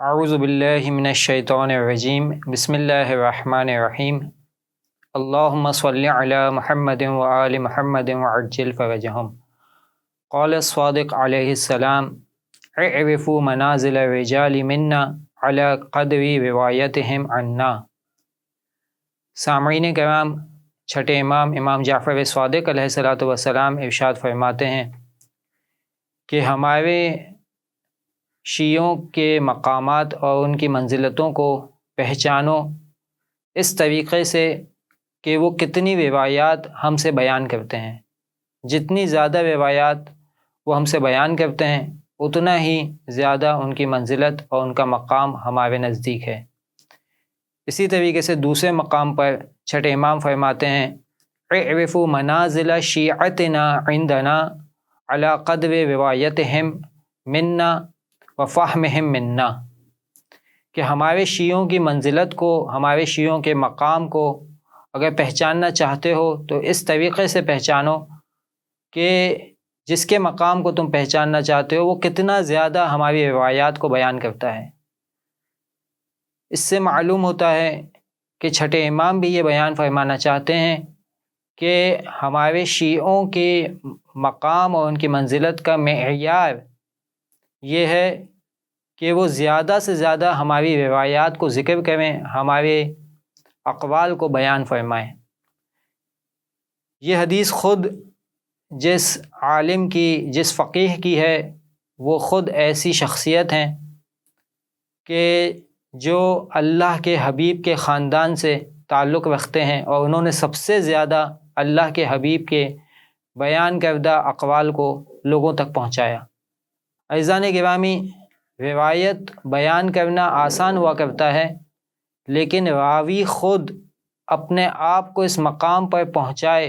اعوذ باللہ من الشیطان الرجیم بسم اللہ الرحمن الرحیم اللہم صلی علی محمد وآل محمد وعجل فرجہم۔ قال الصادق علیہ السلام اعرفوا منازل الرجال منا علی قدر روایتہم عنا۔ سامعین کرام، چھٹے امام جعفر صادق علیہ السلام ارشاد فرماتے ہیں کہ ہمارے شیعوں کے مقامات اور ان کی منزلتوں کو پہچانو اس طریقے سے کہ وہ کتنی روایات ہم سے بیان کرتے ہیں۔ جتنی زیادہ روایات وہ ہم سے بیان کرتے ہیں اتنا ہی زیادہ ان کی منزلت اور ان کا مقام ہمارے نزدیک ہے۔ اسی طریقے سے دوسرے مقام پر چھٹے امام فرماتے ہیں اعرفوا منازل شیعتنا عندنا علی قدر روایتہم منا وفہمہم منا، کہ ہمارے شیعوں کی منزلت کو، ہمارے شیعوں کے مقام کو اگر پہچاننا چاہتے ہو تو اس طریقے سے پہچانو کہ جس کے مقام کو تم پہچاننا چاہتے ہو وہ کتنا زیادہ ہماری روایات کو بیان کرتا ہے۔ اس سے معلوم ہوتا ہے کہ چھٹے امام بھی یہ بیان فرمانا چاہتے ہیں کہ ہمارے شیعوں کے مقام اور ان کی منزلت کا معیار یہ ہے کہ وہ زیادہ سے زیادہ ہماری روایات کو ذکر کریں، ہمارے اقوال کو بیان فرمائیں۔ یہ حدیث خود جس عالم کی، جس فقیہ کی ہے، وہ خود ایسی شخصیت ہیں کہ جو اللہ کے حبیب کے خاندان سے تعلق رکھتے ہیں اور انہوں نے سب سے زیادہ اللہ کے حبیب کے بیان کردہ اقوال کو لوگوں تک پہنچایا۔ عزیزان گرامی، روایت بیان کرنا آسان ہوا کرتا ہے، لیکن راوی خود اپنے آپ کو اس مقام پر پہنچائے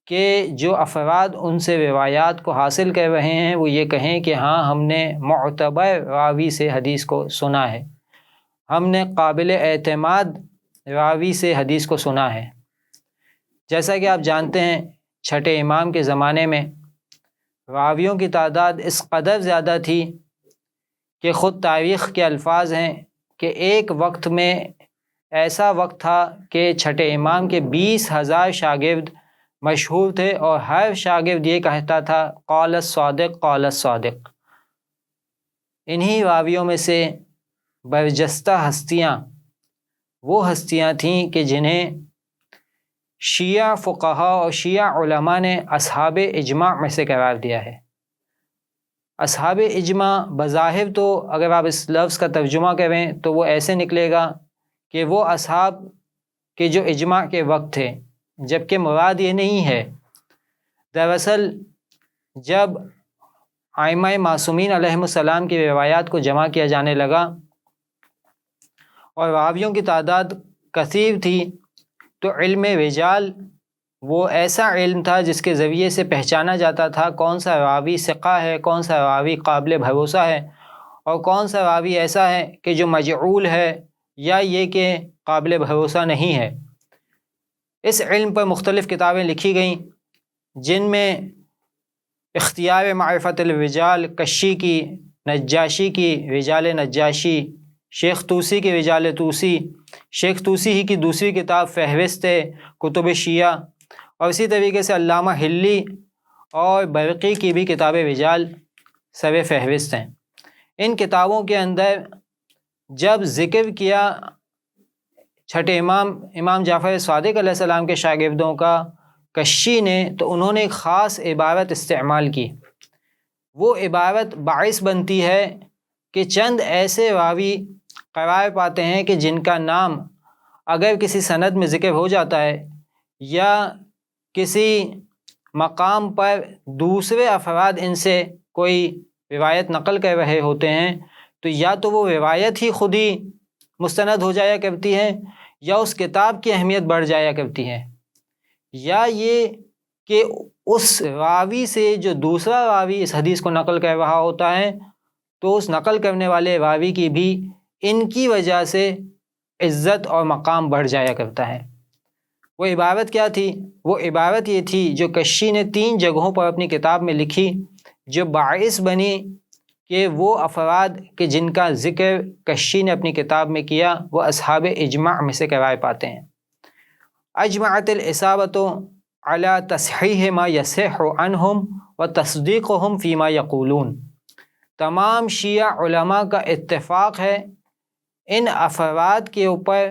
کہ جو افراد ان سے روایات کو حاصل کر رہے ہیں وہ یہ کہیں کہ ہاں ہم نے معتبر راوی سے حدیث کو سنا ہے، ہم نے قابل اعتماد راوی سے حدیث کو سنا ہے۔ جیسا کہ آپ جانتے ہیں چھٹے امام کے زمانے میں راویوں کی تعداد اس قدر زیادہ تھی کہ خود تاریخ کے الفاظ ہیں کہ ایک وقت میں ایسا وقت تھا کہ چھٹے امام کے 20,000 شاگرد مشہور تھے اور ہر شاگرد یہ کہتا تھا قال الصادق قال الصادق۔ انہی راویوں میں سے برجستہ ہستیاں وہ ہستیاں تھیں کہ جنہیں شیعہ فقہا اور شیعہ علماء نے اصحاب اجماع میں سے قرار دیا ہے۔ اصحاب اجماع بظاہر تو اگر آپ اس لفظ کا ترجمہ کریں تو وہ ایسے نکلے گا کہ وہ اصحاب کے جو اجماع کے وقت تھے، جبکہ مراد یہ نہیں ہے۔ دراصل جب ائمہ معصومین علیہم السلام کی روایات کو جمع کیا جانے لگا اور راویوں کی تعداد کثیر تھی تو علم رجال وہ ایسا علم تھا جس کے ذریعے سے پہچانا جاتا تھا کون سا راوی ثقہ ہے، کون سا راوی قابل بھروسہ ہے اور کون سا راوی ایسا ہے کہ جو مجعول ہے یا یہ کہ قابل بھروسہ نہیں ہے۔ اس علم پر مختلف کتابیں لکھی گئیں جن میں اختیار معرفت الرجال کشی کی، نجاشی کی رجال نجاشی، شیخ طوسی کی رجال طوسی، شیخ طوسی ہی کی دوسری کتاب فہرست کتب شیعہ، اور اسی طریقے سے علامہ حلی اور برقی کی بھی کتاب رجال سر فہرست ہیں۔ ان کتابوں کے اندر جب ذکر کیا چھٹے امام جعفر صادق علیہ السلام کے شاگردوں کا کشی نے، تو انہوں نے ایک خاص عبارت استعمال کی۔ وہ عبارت باعث بنتی ہے کہ چند ایسے راوی قرار پاتے ہیں کہ جن کا نام اگر کسی سند میں ذکر ہو جاتا ہے یا کسی مقام پر دوسرے افراد ان سے کوئی روایت نقل کر رہے ہوتے ہیں تو یا تو وہ روایت ہی خود ہی مستند ہو جایا کرتی ہے یا اس کتاب کی اہمیت بڑھ جایا کرتی ہے، یا یہ کہ اس راوی سے جو دوسرا راوی اس حدیث کو نقل کر رہا ہوتا ہے تو اس نقل کرنے والے راوی کی بھی ان کی وجہ سے عزت اور مقام بڑھ جایا کرتا ہے۔ وہ عبارت کیا تھی؟ وہ عبارت یہ تھی جو کشی نے 3 جگہوں پر اپنی کتاب میں لکھی، جو باعث بنی کہ وہ افراد کہ جن کا ذکر کشی نے اپنی کتاب میں کیا وہ اصحاب اجماع میں سے قرار پاتے ہیں۔ اجمعت الاصابۃ علی تصحیح ما یصح عنہم و تصدیقہم فیما یقولون، تمام شیعہ علماء کا اتفاق ہے ان افراد کے اوپر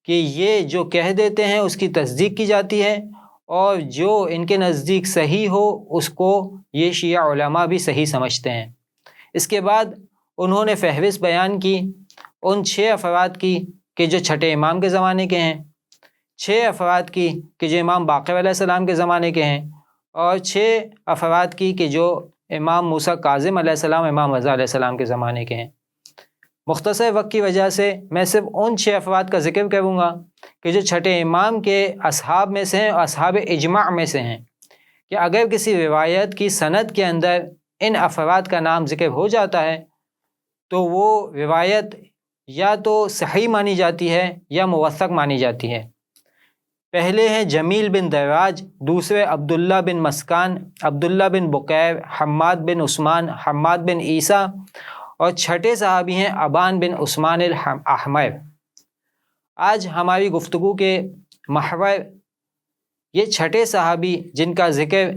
کہ یہ جو کہہ دیتے ہیں اس کی تصدیق کی جاتی ہے، اور جو ان کے نزدیک صحیح ہو اس کو یہ شیعہ علماء بھی صحیح سمجھتے ہیں۔ اس کے بعد انہوں نے فہرست بیان کی ان 6 افراد کی کہ جو چھٹے امام کے زمانے کے ہیں، 6 افراد کی کہ جو امام باقر علیہ السلام کے زمانے کے ہیں، اور 6 افراد کی کہ جو امام موسیٰ کاظم علیہ السلام، امام رضا علیہ السلام کے زمانے کے ہیں۔ مختصر وقت کی وجہ سے میں صرف ان 6 افراد کا ذکر کروں گا کہ جو چھٹے امام کے اصحاب میں سے ہیں اور اصحاب اجماع میں سے ہیں، کہ اگر کسی روایت کی سند کے اندر ان افراد کا نام ذکر ہو جاتا ہے تو وہ روایت یا تو صحیح مانی جاتی ہے یا موثق مانی جاتی ہے۔ پہلے ہیں جمیل بن دراج، دوسرے عبداللہ بن مسکان، عبداللہ بن بکیر، حماد بن عثمان، حماد بن عیسیٰ، اور چھٹے صحابی ہیں ابان بن عثمان الاحمر۔ آج ہماری گفتگو کے محور یہ چھٹے صحابی جن کا ذکر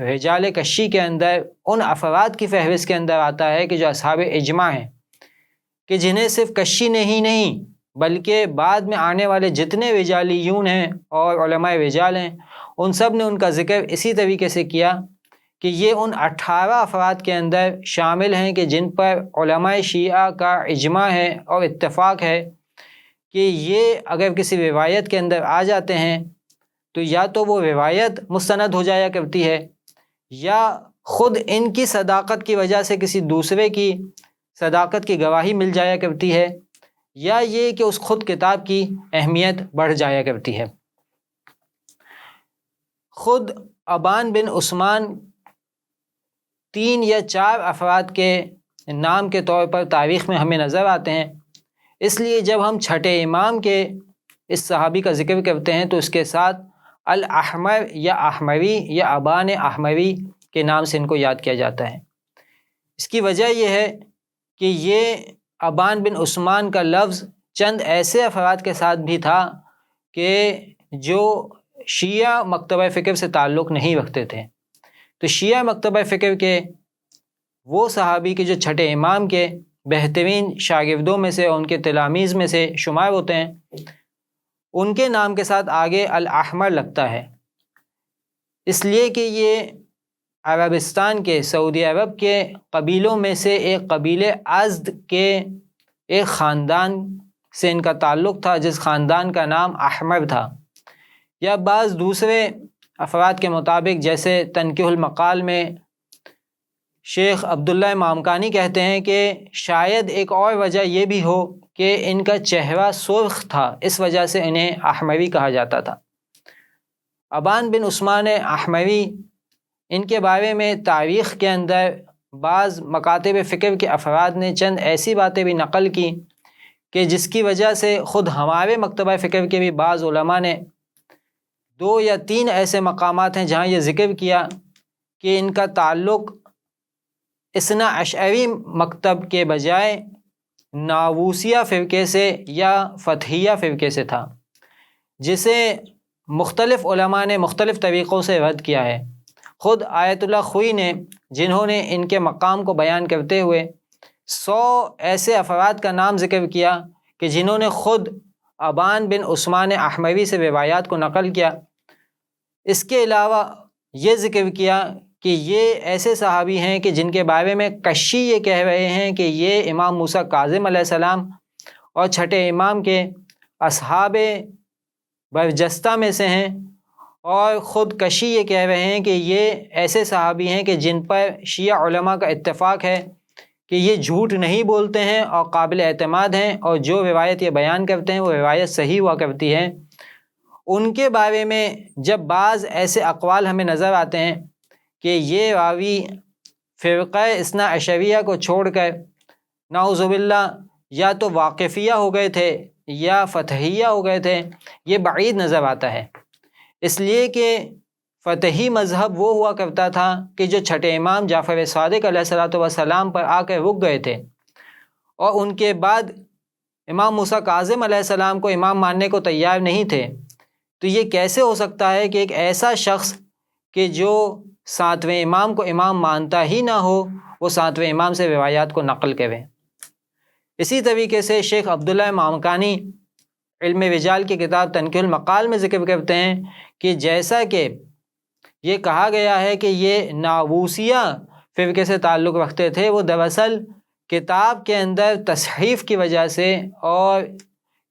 رجال کشی کے اندر ان افراد کی فہرست کے اندر آتا ہے کہ جو اصحاب اجماع ہیں، کہ جنہیں صرف کشی نہیں بلکہ بعد میں آنے والے جتنے رجالیون ہیں اور علماء رجال ہیں ان سب نے ان کا ذکر اسی طریقے سے کیا کہ یہ ان 18 افراد کے اندر شامل ہیں کہ جن پر علماء شیعہ کا اجماع ہے اور اتفاق ہے کہ یہ اگر کسی روایت کے اندر آ جاتے ہیں تو یا تو وہ روایت مستند ہو جایا کرتی ہے، یا خود ان کی صداقت کی وجہ سے کسی دوسرے کی صداقت کی گواہی مل جایا کرتی ہے، یا یہ کہ اس خود کتاب کی اہمیت بڑھ جایا کرتی ہے۔ خود ابان بن عثمان 3 یا 4 افراد کے نام کے طور پر تاریخ میں ہمیں نظر آتے ہیں، اس لیے جب ہم چھٹے امام کے اس صحابی کا ذکر کرتے ہیں تو اس کے ساتھ الاحمر یا احمری یا ابان احمری کے نام سے ان کو یاد کیا جاتا ہے۔ اس کی وجہ یہ ہے کہ یہ ابان بن عثمان کا لفظ چند ایسے افراد کے ساتھ بھی تھا کہ جو شیعہ مکتبہ فکر سے تعلق نہیں رکھتے تھے، تو شیعہ مکتبہ فکر کے وہ صحابی کے جو چھٹے امام کے بہترین شاگردوں میں سے اور ان کے تلاميذ میں سے شمار ہوتے ہیں، ان کے نام کے ساتھ آگے الاحمر لگتا ہے، اس لیے کہ یہ عربستان کے سعودی عرب کے قبیلوں میں سے ایک قبیلے ازد کے ایک خاندان سے ان کا تعلق تھا جس خاندان کا نام احمر تھا، یا بعض دوسرے افراد کے مطابق جیسے تنقیح المقال میں شیخ عبداللہ مامکانی کہتے ہیں کہ شاید ایک اور وجہ یہ بھی ہو کہ ان کا چہرہ سرخ تھا، اس وجہ سے انہیں احمری کہا جاتا تھا۔ ابان بن عثمان احمری، ان کے بارے میں تاریخ کے اندر بعض مکاتب فکر کے افراد نے چند ایسی باتیں بھی نقل کی کہ جس کی وجہ سے خود ہمارے مکتبہ فکر کے بھی بعض علماء نے 2 یا 3 ایسے مقامات ہیں جہاں یہ ذکر کیا کہ ان کا تعلق اثنا عشری مکتب کے بجائے ناووسیہ فرقے سے یا فتحیہ فرقے سے تھا، جسے مختلف علماء نے مختلف طریقوں سے رد کیا ہے۔ خود آیت اللہ خوئی نے، جنہوں نے ان کے مقام کو بیان کرتے ہوئے 100 ایسے افراد کا نام ذکر کیا کہ جنہوں نے خود ابان بن عثمان احمری سے روایات کو نقل کیا، اس کے علاوہ یہ ذکر کیا کہ یہ ایسے صحابی ہیں کہ جن کے بارے میں کشی یہ کہہ رہے ہیں کہ یہ امام موسیٰ کاظم علیہ السلام اور چھٹے امام کے اصحاب برجستہ میں سے ہیں، اور خود کشی یہ کہہ رہے ہیں کہ یہ ایسے صحابی ہیں کہ جن پر شیعہ علماء کا اتفاق ہے کہ یہ جھوٹ نہیں بولتے ہیں اور قابل اعتماد ہیں، اور جو روایت یہ بیان کرتے ہیں وہ روایت صحیح ہوا کرتی ہے۔ ان کے بارے میں جب بعض ایسے اقوال ہمیں نظر آتے ہیں کہ یہ راوی فرقہ اثنا عشریہ کو چھوڑ کر نعوذ باللہ یا تو واقفیہ ہو گئے تھے یا فتحیہ ہو گئے تھے، یہ بعید نظر آتا ہے، اس لیے کہ فتحی مذہب وہ ہوا کرتا تھا کہ جو چھٹے امام جعفر صادق علیہ الصلوۃ والسلام پر آ کر رک گئے تھے اور ان کے بعد امام موسیٰ کاظم علیہ السلام کو امام ماننے کو تیار نہیں تھے، تو یہ کیسے ہو سکتا ہے کہ ایک ایسا شخص کہ جو ساتویں امام کو امام مانتا ہی نہ ہو وہ ساتویں امام سے روایات کو نقل کرے۔ اسی طریقے سے شیخ عبداللہ مامکانی علم رجال کی کتاب تنقیح المقال میں ذکر کرتے ہیں کہ جیسا کہ یہ کہا گیا ہے کہ یہ ناووسیہ فرقے سے تعلق رکھتے تھے، وہ دراصل کتاب کے اندر تصحیف کی وجہ سے اور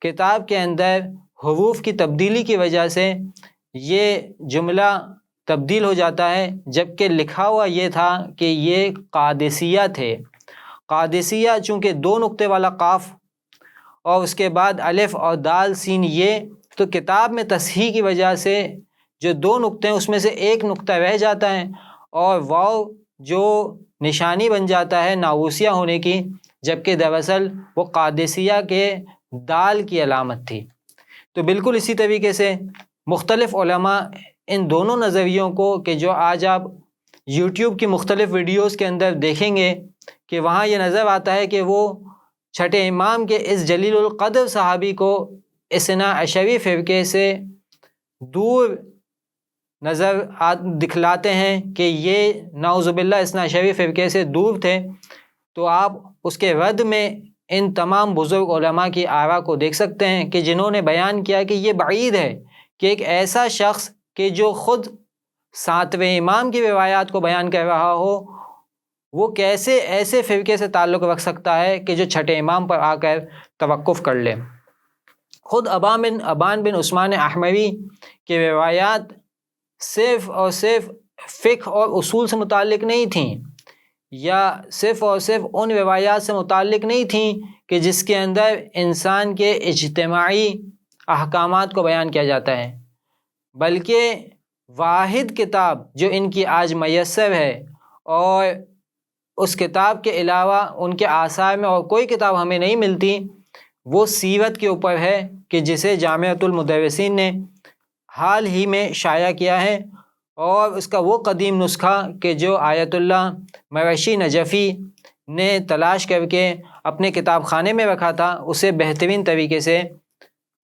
کتاب کے اندر حروف کی تبدیلی کی وجہ سے یہ جملہ تبدیل ہو جاتا ہے، جبکہ لکھا ہوا یہ تھا کہ یہ قادسیہ تھے۔ قادسیہ چونکہ 2 نقطے والا قاف اور اس کے بعد الف اور دال سین یہ، تو کتاب میں تصحیح کی وجہ سے جو 2 نقطے ہیں اس میں سے ایک نقطہ رہ جاتا ہے اور واو جو نشانی بن جاتا ہے ناووسیہ ہونے کی، جبکہ دراصل وہ قادسیہ کے دال کی علامت تھی۔ تو بالکل اسی طریقے سے مختلف علماء ان دونوں نظریوں کو کہ جو آج آپ یوٹیوب کی مختلف ویڈیوز کے اندر دیکھیں گے کہ وہاں یہ نظر آتا ہے کہ وہ چھٹے امام کے اس جلیل القدر صحابی کو اثنا عشری فرقے سے دور نظر دکھلاتے ہیں کہ یہ نعوذ باللہ اثنا عشری فرقے سے دور تھے، تو آپ اس کے رد میں ان تمام بزرگ علماء کی آراء کو دیکھ سکتے ہیں کہ جنہوں نے بیان کیا کہ یہ بعید ہے کہ ایک ایسا شخص کہ جو خود ساتویں امام کی روایات کو بیان کر رہا ہو وہ کیسے ایسے فرقے سے تعلق رکھ سکتا ہے کہ جو چھٹے امام پر آ کر توقف کر لے۔ خود ابان بن عثمان احموی کی روایات صرف اور صرف فقہ اور اصول سے متعلق نہیں تھیں، یا صرف اور صرف ان روایات سے متعلق نہیں تھیں کہ جس کے اندر انسان کے اجتماعی احکامات کو بیان کیا جاتا ہے، بلکہ واحد کتاب جو ان کی آج میسر ہے اور اس کتاب کے علاوہ ان کے آثار میں اور کوئی کتاب ہمیں نہیں ملتی، وہ سیرت کے اوپر ہے کہ جسے جامعۃ المدرسین نے حال ہی میں شائع کیا ہے، اور اس کا وہ قدیم نسخہ کہ جو آیت اللہ مویشی نجفی نے تلاش کر کے اپنے کتاب خانے میں رکھا تھا اسے بہترین طریقے سے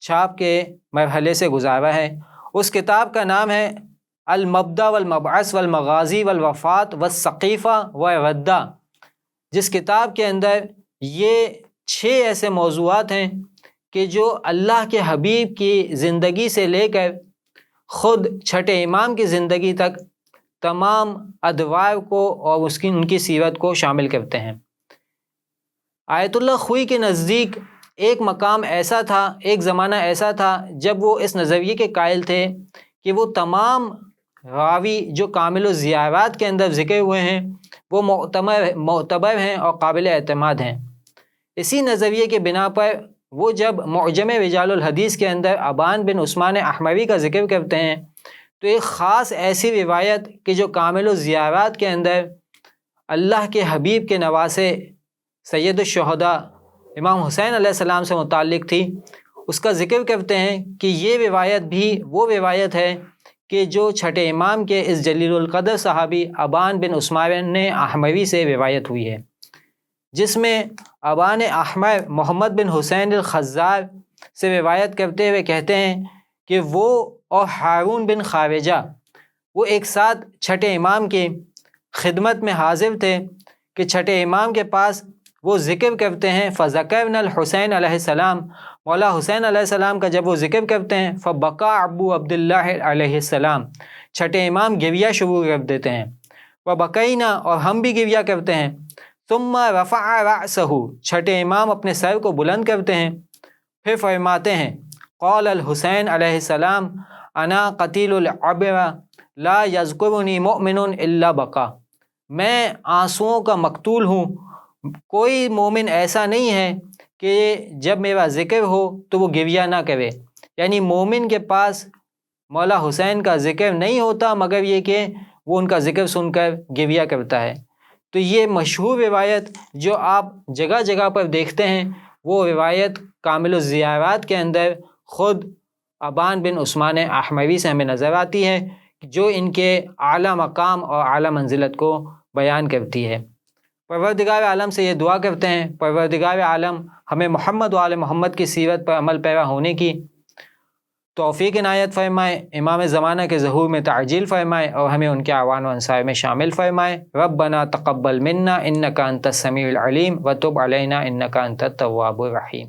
چھاپ کے مرحلے سے گزارا ہے۔ اس کتاب کا نام ہے المبدأ والمبعث والمغازی والوفات والسقیفہ والردہ، جس کتاب کے اندر یہ 6 ایسے موضوعات ہیں کہ جو اللہ کے حبیب کی زندگی سے لے کر خود چھٹے امام کی زندگی تک تمام ادوار کو اور ان کی سیرت کو شامل کرتے ہیں۔ آیت اللہ خوئی کے نزدیک ایک مقام ایسا تھا، ایک زمانہ ایسا تھا جب وہ اس نظریے کے قائل تھے کہ وہ تمام راوی جو کامل الزیارات کے اندر ذکر ہوئے ہیں وہ معتبر ہیں اور قابل اعتماد ہیں۔ اسی نظریے کے بنا پر وہ جب معجم رجال الحدیث کے اندر ابان بن عثمان احموی کا ذکر کرتے ہیں تو ایک خاص ایسی روایت کہ جو کامل الزیارات کے اندر اللہ کے حبیب کے نواسے سید الشہداء امام حسین علیہ السلام سے متعلق تھی، اس کا ذکر کرتے ہیں کہ یہ روایت بھی وہ روایت ہے کہ جو چھٹے امام کے اس جلیل القدر صحابی ابان بن عثمان احموی سے روایت ہوئی ہے، جس میں ابان احمر محمد بن حسین الخزار سے روایت کرتے ہوئے کہتے ہیں کہ وہ اور ہارون بن خارجہ وہ ایک ساتھ چھٹے امام کی خدمت میں حاضر تھے کہ چھٹے امام کے پاس وہ ذکر کرتے ہیں فذکرنا الحسین علیہ السلام، مولا حسین علیہ السلام کا جب وہ ذکر کرتے ہیں فبکا ابو عبداللہ علیہ السلام، چھٹے امام گریہ شروع کر دیتے ہیں، وبکینا اور ہم بھی گریہ کرتے ہیں، ثم رفع رأسہ چھٹے امام اپنے سر کو بلند کرتے ہیں، پھر فرماتے ہیں قال الحسین علیہ السلام انا قتیل العبر لا یذکرنی مؤمن الا بکا، میں آنسوؤں کا مقتول ہوں، کوئی مومن ایسا نہیں ہے کہ جب میرا ذکر ہو تو وہ گریہ نہ کرے، یعنی مومن کے پاس مولا حسین کا ذکر نہیں ہوتا مگر یہ کہ وہ ان کا ذکر سن کر گریہ کرتا ہے۔ تو یہ مشہور روایت جو آپ جگہ جگہ پر دیکھتے ہیں وہ روایت کامل الزیارات کے اندر خود ابان بن عثمان احموی سے ہمیں نظر آتی ہے جو ان کے اعلیٰ مقام اور اعلیٰ منزلت کو بیان کرتی ہے۔ پروردگار عالم سے یہ دعا کرتے ہیں، پروردگار عالم ہمیں محمد و آل محمد کی سیرت پر عمل پیرا ہونے کی توفیق عنایت فرمائے، امام زمانہ کے ظہور میں تعجیل فرمائے اور ہمیں ان کے اعوان و انصار میں شامل فرمائے۔ ربنا تقبل منا انک انت السمیع العلیم وتب علینا انک انت التواب الرحیم۔